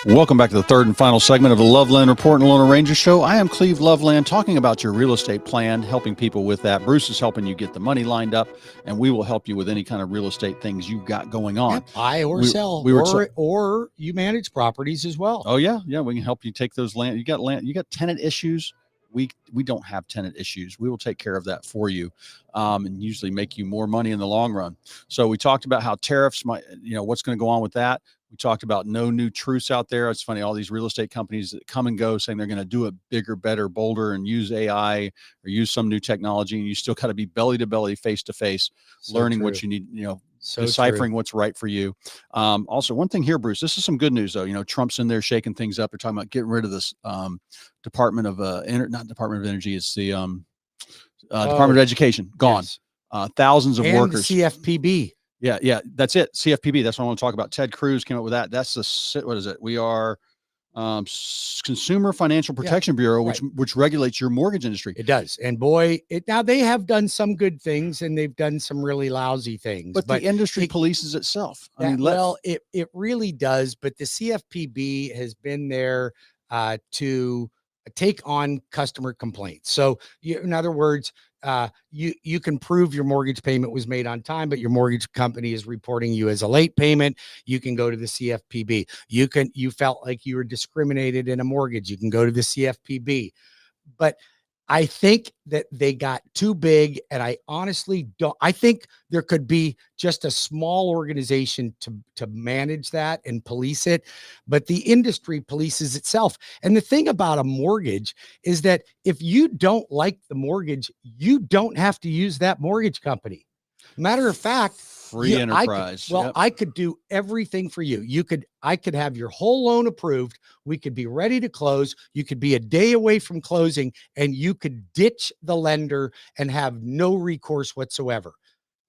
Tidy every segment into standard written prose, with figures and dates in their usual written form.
Welcome back to the third and final segment of the Loveland Report and Loan Arranger Show. I am Cleve Loveland, talking about your real estate plan, helping people with that. Bruce is helping you get the money lined up, and we will help you with any kind of real estate things you've got going on. Yep, buy or sell, or you manage properties as well. Oh yeah, we can help you take those land. You got tenant issues. We don't have tenant issues. We will take care of that for you, and usually make you more money in the long run. So we talked about how tariffs might, what's going to go on with that. We talked about no new truths out there. It's funny, all these real estate companies that come and go saying they're going to do it bigger, better, bolder, and use AI or use some new technology. And you still got to be belly to belly, face to face, learning what you need, deciphering what's right for you. Also, one thing here, Bruce, this is some good news though. Trump's in there shaking things up. They're talking about getting rid of this Department of not Department of Energy. It's the Department of Education. Gone. Yes. Thousands of workers. CFPB. Yeah, that's it. CFPB. That's what I want to talk about. Ted Cruz came up with that. That's what is it? We are Consumer Financial Protection Bureau, which regulates your mortgage industry. It does. And boy, now they have done some good things and they've done some really lousy things. But the industry polices itself. It really does. But the CFPB has been there to take on customer complaints. So in other words, you can prove your mortgage payment was made on time, but your mortgage company is reporting you as a late payment. You can go to the CFPB. You felt like you were discriminated in a mortgage. You can go to the CFPB. But I think that they got too big, and I honestly don't. I think there could be just a small organization to manage that and police it, but the industry polices itself. And the thing about a mortgage is that if you don't like the mortgage, you don't have to use that mortgage company. Matter of fact, free enterprise. I could do everything for you. I could have your whole loan approved. We could be ready to close. You could be a day away from closing, and you could ditch the lender and have no recourse whatsoever.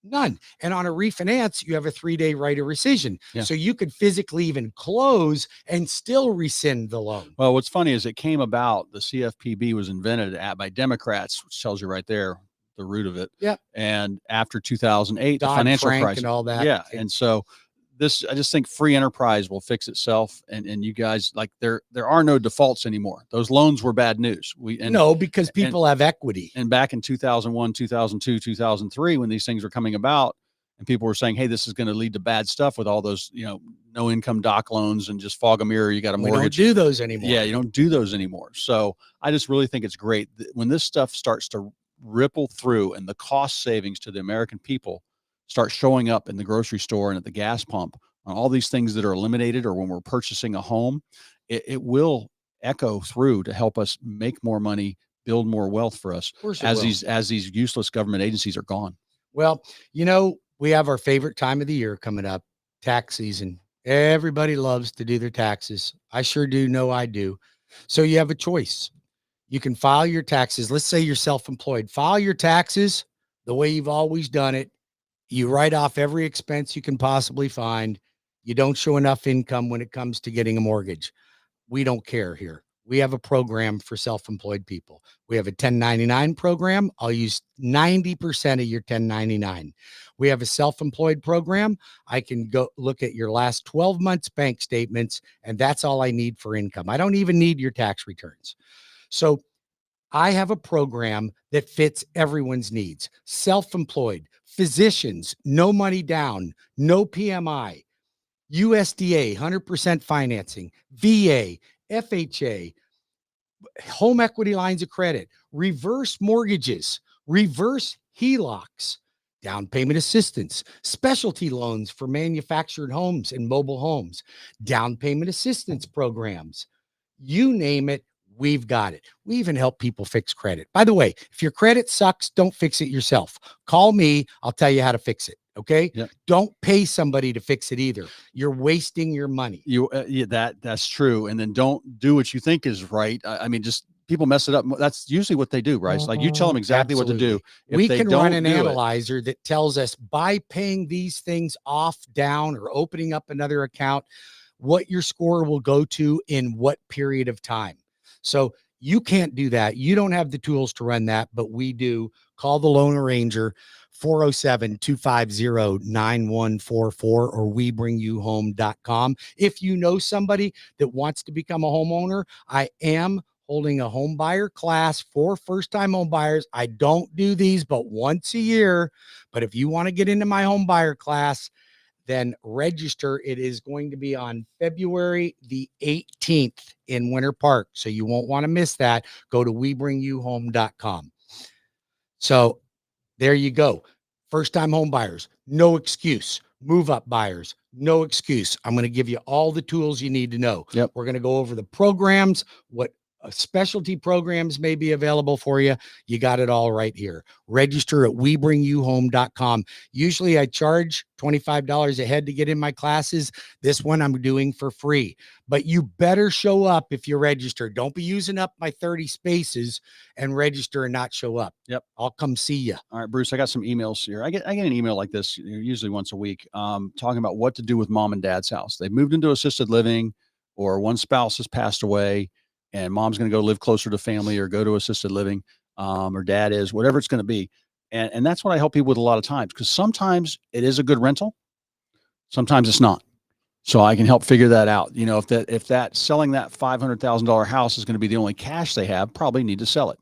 None. And on a refinance, you have a 3-day right of rescission. Yeah. So you could physically even close and still rescind the loan. Well, what's funny is it came about, the CFPB was invented by Democrats, which tells you right there the root of it. Yeah. And after 2008, the Dodd financial Frank crisis and all that. Yeah. And so I just think free enterprise will fix itself. And you guys, like, there are no defaults anymore. Those loans were bad news. Because people have equity. And back in 2001, 2002, 2003, when these things were coming about and people were saying, hey, this is going to lead to bad stuff with all those, no income doc loans and just fog a mirror. You got a mortgage. We don't do those anymore. Yeah. You don't do those anymore. So I just really think it's great when this stuff starts to ripple through and the cost savings to the American people start showing up in the grocery store and at the gas pump on all these things that are eliminated, or when we're purchasing a home, it will echo through to help us make more money, build more wealth for us as these useless government agencies are gone. Well, we have our favorite time of the year coming up, tax season. Everybody loves to do their taxes. I sure do know I do. So you have a choice. You can file your taxes. Let's say you're self-employed. File your taxes the way you've always done it. You write off every expense you can possibly find. You don't show enough income when it comes to getting a mortgage. We don't care here. We have a program for self-employed people. We have a 1099 program. I'll use 90% of your 1099. We have a self-employed program. I can go look at your last 12 months bank statements, and that's all I need for income. I don't even need your tax returns. So I have a program that fits everyone's needs. Self-employed, physicians, no money down, no PMI, USDA, 100% financing, VA, FHA, home equity lines of credit, reverse mortgages, reverse HELOCs, down payment assistance, specialty loans for manufactured homes and mobile homes, down payment assistance programs, you name it. We've got it. We even help people fix credit. By the way, if your credit sucks, don't fix it yourself. Call me. I'll tell you how to fix it. Okay. Yep. Don't pay somebody to fix it either. You're wasting your money. That's true. And then don't do what you think is right. I mean, just people mess it up. That's usually what they do, right? It's like you tell them exactly what to do. We can run an analyzer that tells us by paying these things off, down, or opening up another account, what your score will go to in what period of time. So you can't do that. You don't have the tools to run that, but we do. Call the Loan Arranger, 407-250-9144 or webringyouhome.com. If you know somebody that wants to become a homeowner, I am holding a home buyer class for first-time home buyers. I don't do these but once a year. But if you want to get into my home buyer class, then register. It is going to be on February the 18th in Winter Park. So you won't want to miss that. Go to webringyouhome.com. So there you go. First-time home buyers, no excuse. Move-up buyers, no excuse. I'm going to give you all the tools you need to know. Yep. We're going to go over the programs, what specialty programs may be available for you. You got it all right here. Register at webringyouhome.com. Usually I charge $25 a head to get in my classes. This one I'm doing for free, but you better show up if you register. Don't be using up my 30 spaces and register and not show up. Yep. I'll come see you. All right, Bruce, I got some emails here. I get an email like this usually once a week, talking about what to do with mom and dad's house. They moved into assisted living, or one spouse has passed away and mom's going to go live closer to family or go to assisted living, or dad is, whatever it's going to be. And that's what I help people with a lot of times, because sometimes it is a good rental. Sometimes it's not. So I can help figure that out. You know, if that selling that $500,000 house is going to be the only cash they have, probably need to sell it.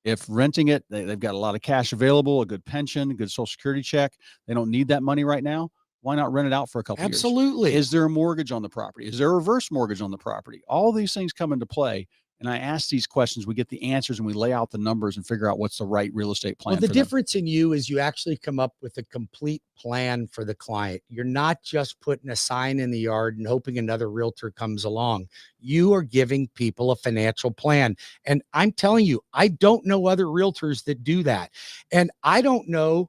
If renting it, they've got a lot of cash available, a good pension, a good Social Security check. They don't need that money right now. Why not rent it out for a couple of years? Absolutely. Is there a mortgage on the property? Is there a reverse mortgage on the property? All these things come into play. And I ask these questions, we get the answers, and we lay out the numbers and figure out what's the right real estate plan. Well, the difference in you is you actually come up with a complete plan for the client. You're not just putting a sign in the yard and hoping another realtor comes along. You are giving people a financial plan. And I'm telling you, I don't know other realtors that do that. And I don't know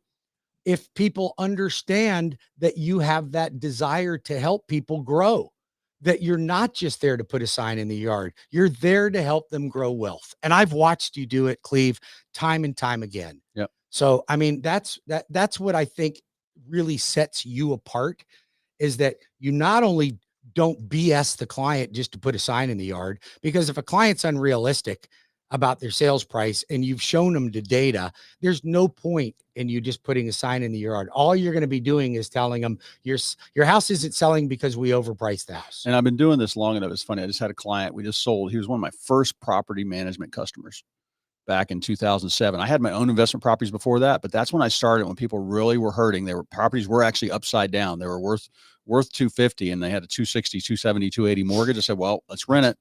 if people understand that you have that desire to help people grow, that you're not just there to put a sign in the yard. You're there to help them grow wealth. And I've watched you do it, Cleve, time and time again. Yep. So, I mean, that's what I think really sets you apart, is that you not only don't BS the client just to put a sign in the yard, because if a client's unrealistic about their sales price and you've shown them the data, there's no point in you just putting a sign in the yard. All you're going to be doing is telling them your house isn't selling because we overpriced the house. And I've been doing this long enough. It's funny. I just had a client we just sold. He was one of my first property management customers back in 2007. I had my own investment properties before that, but that's when I started, when people really were hurting. Properties were actually upside down. They were worth 250 and they had a 260, 270, 280 mortgage. I said, well, let's rent it.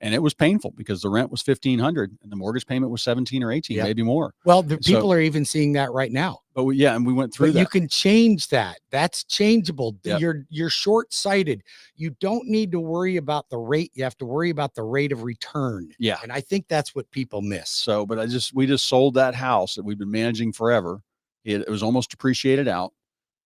And it was painful because the rent was $1,500 and the mortgage payment was 17 or 18, maybe more. Well, people are even seeing that right now. But and we went through that. You can change that. That's changeable. Yep. You're short-sighted. You don't need to worry about the rate. You have to worry about the rate of return. Yeah. And I think that's what people miss. So, but we just sold that house that we've been managing forever. It was almost depreciated out.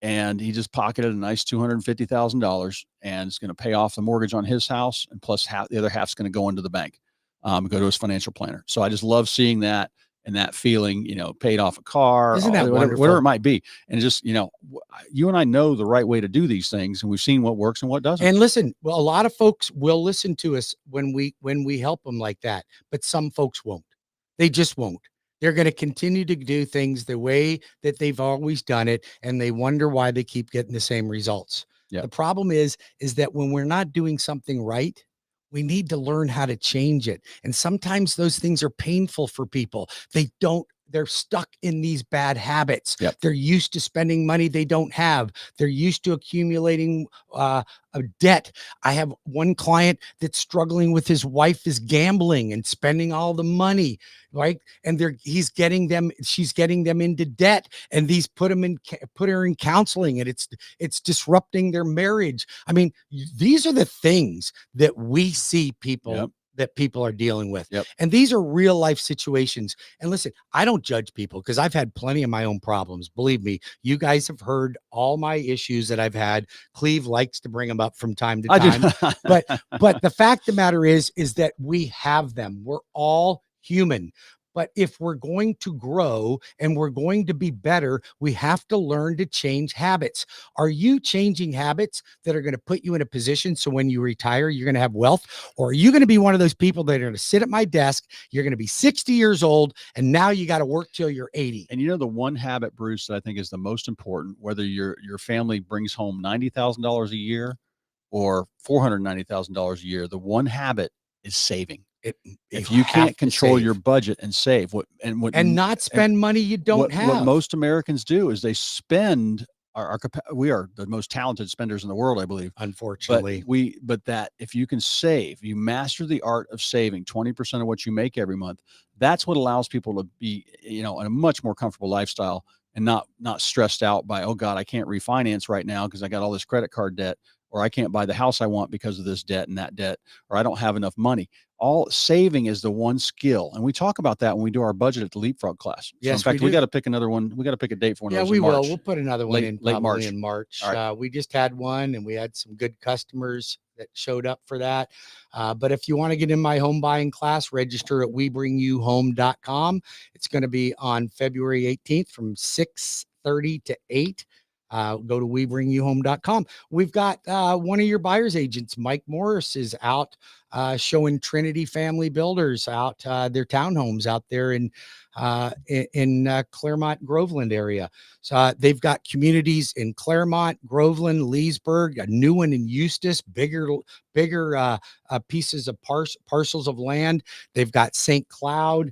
And he just pocketed a nice $250,000, and it's going to pay off the mortgage on his house, and plus the other half's going to go into the bank, go to his financial planner. So I just love seeing that and that feeling, paid off a car, isn't that whatever it might be. And just, you and I know the right way to do these things, and we've seen what works and what doesn't. And listen, well, a lot of folks will listen to us when we help them like that, but some folks won't. They just won't. They're going to continue to do things the way that they've always done it, and they wonder why they keep getting the same results. Yep. The problem is that when we're not doing something right, we need to learn how to change it. And sometimes those things are painful for people. They're stuck in these bad habits. Yep. They're used to spending money they don't have. They're used to accumulating a debt. I have one client that's struggling with his wife is gambling and spending all the money, right? And she's getting them into debt, and these put her in counseling, and it's disrupting their marriage. I mean, these are the things that we see people. Yep. That people are dealing with. Yep. And these are real life situations. And listen, I don't judge people because I've had plenty of my own problems. Believe me, you guys have heard all my issues that I've had. Cleve likes to bring them up from time to time. but the fact of the matter is that we have them. We're all human. But if we're going to grow and we're going to be better, we have to learn to change habits. Are you changing habits that are going to put you in a position so when you retire, you're going to have wealth? Or are you going to be one of those people that are going to sit at my desk, you're going to be 60 years old, and now you got to work till you're 80? And you know, the one habit, Bruce, that I think is the most important, whether your family brings home $90,000 a year or $490,000 a year, the one habit is saving. If you can't control your budget and save and not spend money you don't have, what most Americans do is they spend we are the most talented spenders in the world, I believe. Unfortunately, but that if you can save, you master the art of saving 20% of what you make every month. That's what allows people to be, in a much more comfortable lifestyle and not stressed out by, oh God, I can't refinance right now because I got all this credit card debt, or I can't buy the house I want because of this debt and that debt, or I don't have enough money. All saving is the one skill. And we talk about that when we do our budget at the Leapfrog class. Yes, so in fact, we got to pick another one. We got to pick a date for one of those. Yeah, we will. We'll put another one in late March. In March. Right. We just had one and we had some good customers that showed up for that. But if you want to get in my home buying class, register at WeBringYouHome.com. It's going to be on February 18th from 6:30 to 8. Go to WeBringYouHome.com. We've got one of your buyer's agents, Mike Morris, is out showing Trinity Family Builders out their townhomes out there in Claremont, Groveland area. So they've got communities in Claremont, Groveland, Leesburg, a new one in Eustis, bigger pieces of parcels of land. They've got St. Cloud.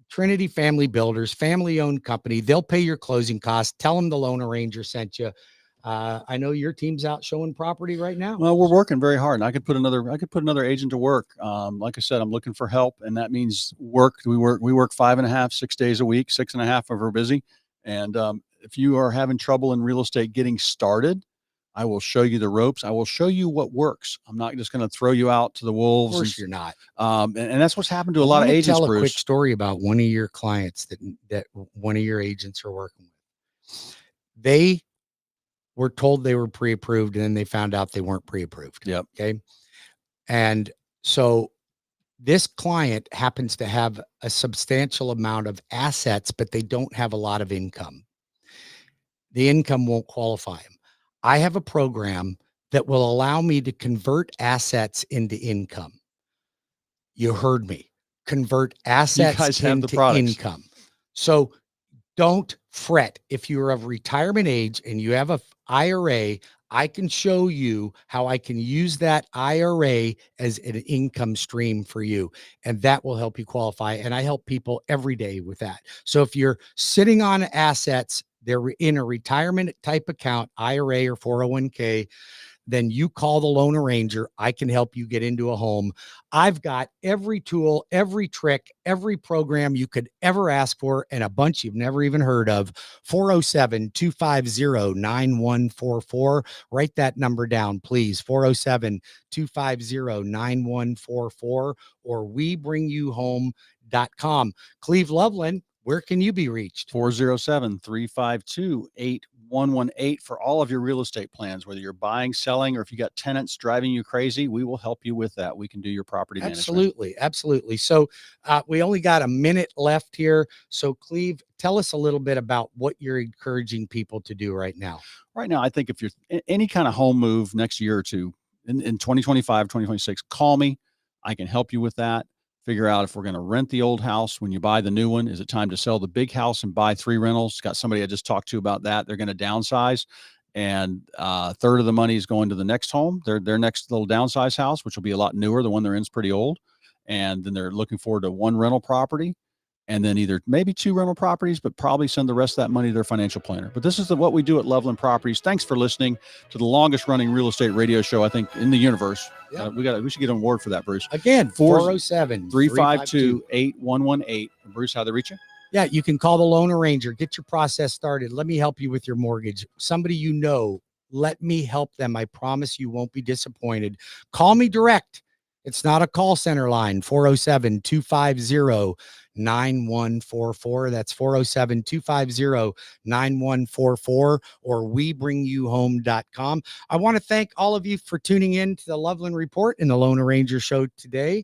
Trinity Family Builders, family-owned company. They'll pay your closing costs. Tell them the loan arranger sent you. I know your team's out showing property right now. Well, we're working very hard, and I could put another agent to work. Like I said, I'm looking for help, and that means work. We work 5.5, 6 days a week, 6.5 if we're busy. And if you are having trouble in real estate getting started, I will show you the ropes. I will show you what works. I'm not just going to throw you out to the wolves. Of course you're not. And that's what's happened to a lot of agents. Tell a quick story about one of your clients that one of your agents are working with. They were told they were pre-approved, and then they found out they weren't pre-approved. Yep. Okay. And so this client happens to have a substantial amount of assets, but they don't have a lot of income. The income won't qualify them. I have a program that will allow me to convert assets into income. You heard me. Convert assets into income. So don't fret. If you're of retirement age and you have an IRA, I can show you how I can use that IRA as an income stream for you. And that will help you qualify. And I help people every day with that. So if you're sitting on assets, they're in a retirement type account, IRA or 401k, then you call the loan arranger. I can help you get into a home. I've got every tool, every trick, every program you could ever ask for, and a bunch you've never even heard of. 407-250-9144. Write that number down, please. 407-250-9144 or WeBringYouHome.com. Cleve Loveland, where can you be reached? 407-352-8118 for all of your real estate plans, whether you're buying, selling, or if you got tenants driving you crazy, we will help you with that. We can do your property management. Absolutely. So we only got a minute left here. So Cleve, tell us a little bit about what you're encouraging people to do right now. Right now, I think if you're any kind of home move next year or two in 2025, 2026, call me. I can help you with that. Figure out if we're going to rent the old house when you buy the new one. Is it time to sell the big house and buy 3 rentals? Got somebody I just talked to about that. They're going to downsize, and a third of the money is going to the next home, their next little downsize house, which will be a lot newer. The one they're in is pretty old. And then they're looking forward to 1 rental property, and then either maybe 2 rental properties, but probably send the rest of that money to their financial planner. But this is what we do at Loveland Properties. Thanks for listening to the longest running real estate radio show, I think, in the universe. Yep. We should get an award for that, Bruce. Again, 407-352-8118. Bruce, how they reach you? Yeah, you can call the loan arranger. Get your process started. Let me help you with your mortgage. Somebody you know, let me help them. I promise you won't be disappointed. Call me direct. It's not a call center line. 407-250-9144. That's 407-250-9144 or WeBringYouHome.com. I want to thank all of you for tuning in to the Loveland Report and the Loan Arranger Show today.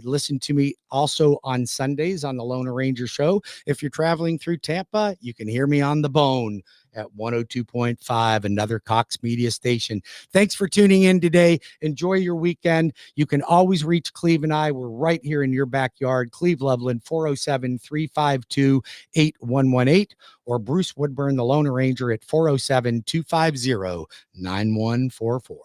Listen to me also on Sundays on the Lone Ranger Show. If you're traveling through Tampa, you can hear me on the Bone at 102.5, another Cox Media station. Thanks for tuning in today. Enjoy your weekend. You can always reach Cleve and I. We're right here in your backyard. Cleve Loveland, 407-352-8118, or Bruce Woodburn, the Lone Ranger, at 407-250-9144.